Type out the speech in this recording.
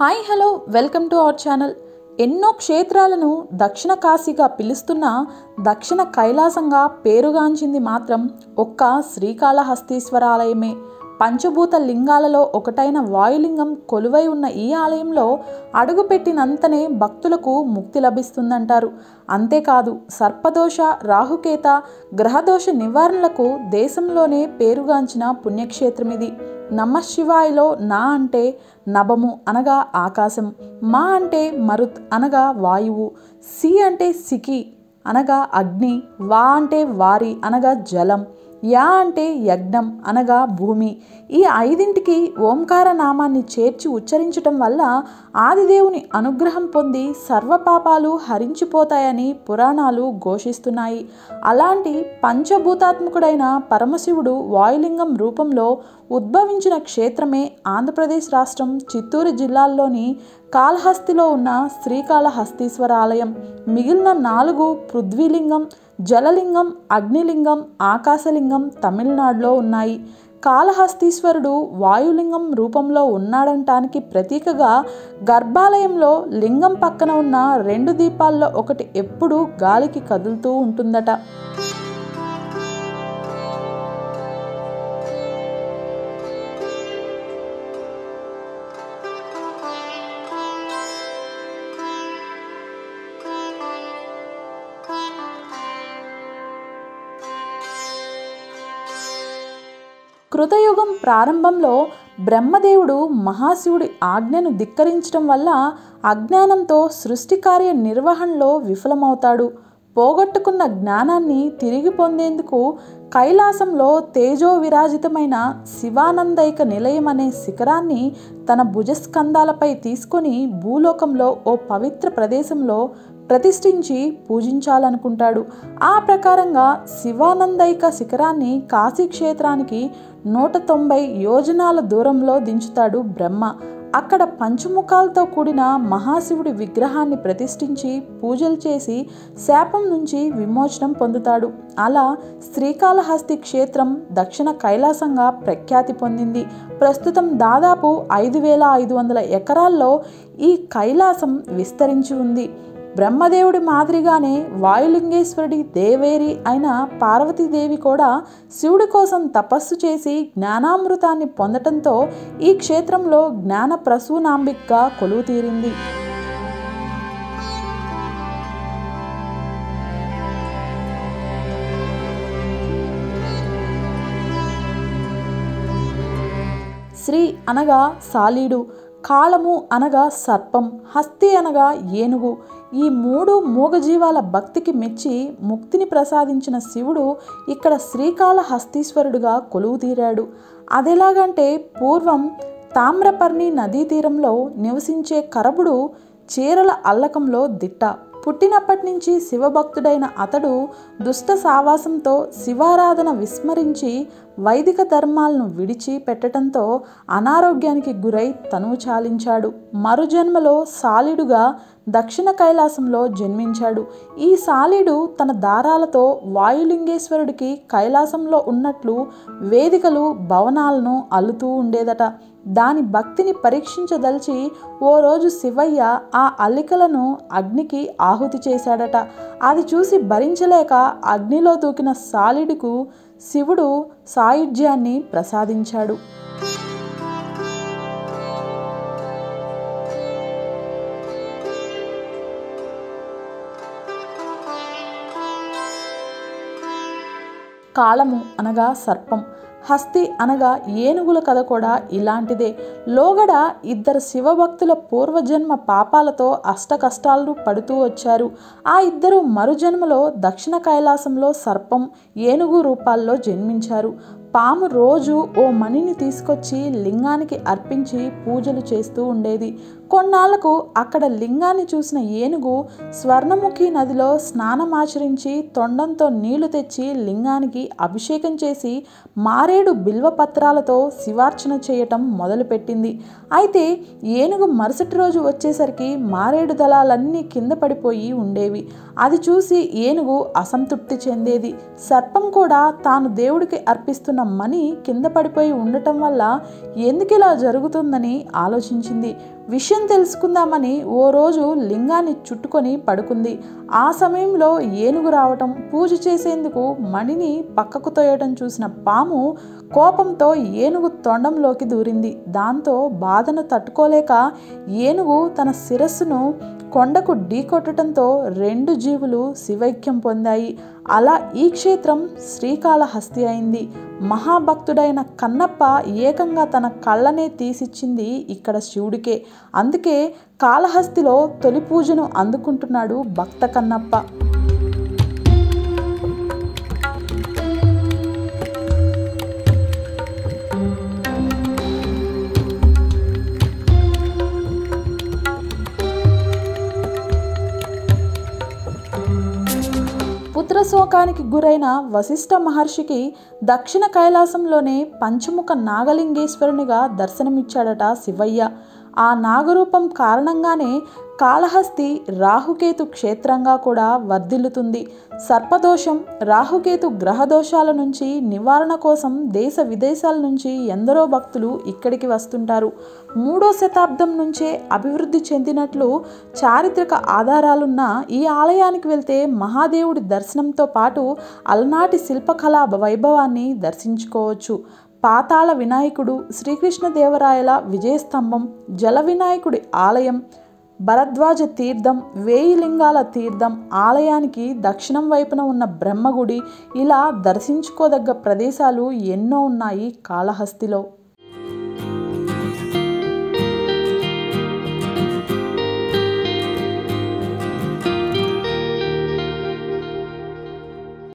Hi hello welcome to our channel. ఎన్నో క్షేత్రాలను దక్షిణ కాశీగా పిలుస్తున్న దక్షిణ కైలాసంగా పేరుగాంచింది మాత్రం ఒక్క శ్రీకాళహస్తీశ్వర ఆలయమే. పంచభూత లింగాలలో ఒకటైన వాయులింగం కొలువై ఉన్న ఈ ఆలయంలో అడుగుపెట్టినంతనే భక్తులకు ముక్తి లభిస్తుందంటారు. అంతేకాదు సర్పదోష, రాహుకేత, గ్రహదోష నివారణలకు దేశంలోనే పేరుగాంచిన పుణ్యక్షేత్రం ఇది. నమఃశివాయలో నా అంటే నభము అనగా ఆకాశం, మా అంటే మరుత్ అనగా వాయువు, సి అంటే సికి అనగా అగ్ని, వా అంటే వారి అనగా జలం, యా అంటే యజ్ఞం అనగా భూమి. ఈ ఐదింటికి ఓంకార నామాన్ని చేర్చి ఉచ్చరించటం వల్ల ఆదిదేవుని అనుగ్రహం పొంది సర్వపాపాలు హరించిపోతాయని పురాణాలు ఘోషిస్తున్నాయి. అలాంటి పంచభూతాత్మకుడైన పరమశివుడు వాయులింగం రూపంలో ఉద్భవించిన క్షేత్రమే ఆంధ్రప్రదేశ్ రాష్ట్రం చిత్తూరు జిల్లాలోని కాళహస్తిలో ఉన్న శ్రీకాళహస్తీశ్వర ఆలయం. మిగిలిన 4 పృథ్వీలింగం, జలలింగం, అగ్నిలింగం, ఆకాశలింగం తమిళనాడులో ఉన్నాయి. కాళహస్తీశ్వరుడు వాయులింగం రూపంలో ఉన్నాడంటానికి ప్రతీకగా గర్భాలయంలో లింగం పక్కన ఉన్న 2 దీపాల్లో ఒకటి ఎప్పుడూ గాలికి కదులుతూ ఉంటుందట. కృతయుగం ప్రారంభంలో బ్రహ్మదేవుడు మహాశివుడి ఆజ్ఞను ధిక్కరించడం వల్ల అజ్ఞానంతో సృష్టి కార్య నిర్వహణలో విఫలమవుతాడు. పోగొట్టుకున్న జ్ఞానాన్ని తిరిగి పొందేందుకు కైలాసంలో తేజో విరాజితమైన శివానందైక నిలయం అనే శిఖరాన్ని తన భుజస్కంధాలపై తీసుకొని భూలోకంలో ఓ పవిత్ర ప్రదేశంలో ప్రతిష్ఠించి పూజించాలనుకుంటాడు. ఆ ప్రకారంగా శివానందైక శిఖరాన్ని కాశీక్షేత్రానికి 190 యోజనాల దూరంలో దించుతాడు బ్రహ్మ. అక్కడ పంచముఖాలతో కూడిన మహాశివుడి విగ్రహాన్ని ప్రతిష్ఠించి పూజలు చేసి శాపం నుంచి విమోచనం పొందుతాడు. అలా శ్రీకాళహస్తి క్షేత్రం దక్షిణ కైలాసంగా ప్రఖ్యాతి పొందింది. ప్రస్తుతం దాదాపు 5,500 ఎకరాల్లో ఈ కైలాసం విస్తరించి ఉంది. బ్రహ్మదేవుడి మాదిరిగానే వాయులింగేశ్వరుడి దేవేరి అయిన పార్వతీదేవి కూడా శివుడి కోసం తపస్సు చేసి జ్ఞానామృతాన్ని పొందటంతో ఈ క్షేత్రంలో జ్ఞాన ప్రసూనాంబికగా కొలువు తీరింది. శ్రీ అనగా సాలీడు, కాళము అనగా సర్పం, హస్తి అనగా ఏనుగు. ఈ 3 మూగజీవాల భక్తికి మెచ్చి ముక్తిని ప్రసాదించిన శివుడు ఇక్కడ శ్రీకాళహస్తీశ్వరుడుగా కొలువు తీరాడు. అదెలాగంటే పూర్వం తామ్రపర్ణి నదీ తీరంలో నివసించే కరబుడు చీరల అల్లకంలో దిట్ట. పుట్టినప్పటి నుంచి శివభక్తుడైన అతడు దుష్ట సావాసంతో శివారాధన విస్మరించి వైదిక ధర్మాలను విడిచి పెట్టడంతో అనారోగ్యానికి గురై తనువు చాలించాడు. మరుజన్మలో సాలీడుగా దక్షిణ కైలాసంలో జన్మించాడు. ఈ సాలీడు తన దారాలతో వాయులింగేశ్వరుడికి కైలాసంలో ఉన్నట్లు వేదికలు, భవనాలను అల్లుతూ ఉండేదట. దాని భక్తిని పరీక్షించదలిచి ఓ రోజు శివయ్య ఆ అల్లికలను అగ్నికి ఆహుతి చేశాడట. అది చూసి భరించలేక అగ్నిలో దూకిన సాలీడుకు శివుడు సాయుధ్యాన్ని ప్రసాదించాడు. కాళము అనగా సర్పం, హస్తి అనగా ఏనుగుల కథ కూడా ఇలాంటిదే. లోగడ 2 శివభక్తుల పూర్వజన్మ పాపాలతో అష్టకష్టాలు పడుతూ వచ్చారు. ఆ 2 మరుజన్మలో దక్షిణ కైలాసంలో సర్పం, ఏనుగు రూపాల్లో జన్మించారు. పాము రోజు ఓ మణిని తీసుకొచ్చి లింగానికి అర్పించి పూజలు చేస్తూ ఉండేది. కొన్నాళ్లకు అక్కడ లింగాన్ని చూసిన ఏనుగు స్వర్ణముఖి నదిలో స్నానమాచరించి తొండంతో నీళ్లు తెచ్చి లింగానికి అభిషేకం చేసి మారేడు బిల్వపత్రాలతో శివార్చన చేయటం మొదలుపెట్టింది. అయితే ఏనుగు మరుసటి రోజు వచ్చేసరికి మారేడు దళాలన్నీ కింద పడిపోయి ఉండేవి. అది చూసి ఏనుగు అసంతృప్తి చెందేది. సర్పం కూడా తాను దేవుడికి అర్పిస్తున్న మణి కింద పడిపోయి ఉండటం వల్ల ఎందుకిలా జరుగుతుందని ఆలోచించింది. విషయం తెలుసుకుందామని ఓ రోజు లింగాన్ని చుట్టుకొని పడుకుంది. ఆ సమయంలో ఏనుగు రావటం, పూజ చేసేందుకు మణిని పక్కకు తోయటం చూసిన పాము కోపంతో ఏనుగు తొండంలోకి దూరింది. దాంతో బాధను తట్టుకోలేక ఏనుగు తన శిరస్సును కొండకు ఢీకొట్టడంతో 2 జీవులు శివైక్యం పొందాయి. అలా ఈ క్షేత్రం శ్రీకాళహస్తి అయింది. మహాభక్తుడైన కన్నప్ప ఏకంగా తన కళ్ళనే తీసిచ్చింది ఇక్కడ శివుడికే. అందుకే కాళహస్తిలో తొలి పూజను అందుకుంటున్నాడు భక్త కన్నప్ప. పుత్రశోకానికి గురైన వశిష్ఠ మహర్షికి దక్షిణ కైలాసంలోనే పంచముఖ నాగలింగేశ్వరునిగా దర్శనమిచ్చాడట శివయ్య. ఆ నాగరూపం కారణంగానే కాళహస్తి రాహుకేతు క్షేత్రంగా కూడా వర్ధిల్లుతుంది. సర్పదోషం, రాహుకేతు గ్రహదోషాల నుంచి నివారణ కోసం దేశ విదేశాల నుంచి ఎందరో భక్తులు ఇక్కడికి వస్తుంటారు. 3వ శతాబ్దం నుంచే అభివృద్ధి చెందినట్లు చారిత్రక ఆధారాలున్న ఈ ఆలయానికి వెళ్తే మహాదేవుడి దర్శనంతో పాటు అలనాటి శిల్పకళా వైభవాన్ని దర్శించుకోవచ్చు. పాతాళ వినాయకుడు, శ్రీకృష్ణదేవరాయల విజయస్తంభం, జల వినాయకుడి ఆలయం, భరద్వాజ తీర్థం, 1000 లింగాల తీర్థం, ఆలయానికి దక్షిణం వైపున ఉన్న బ్రహ్మగుడి, ఇలా దర్శించుకోదగ్గ ప్రదేశాలు ఎన్నో ఉన్నాయి కాళహస్తిలో.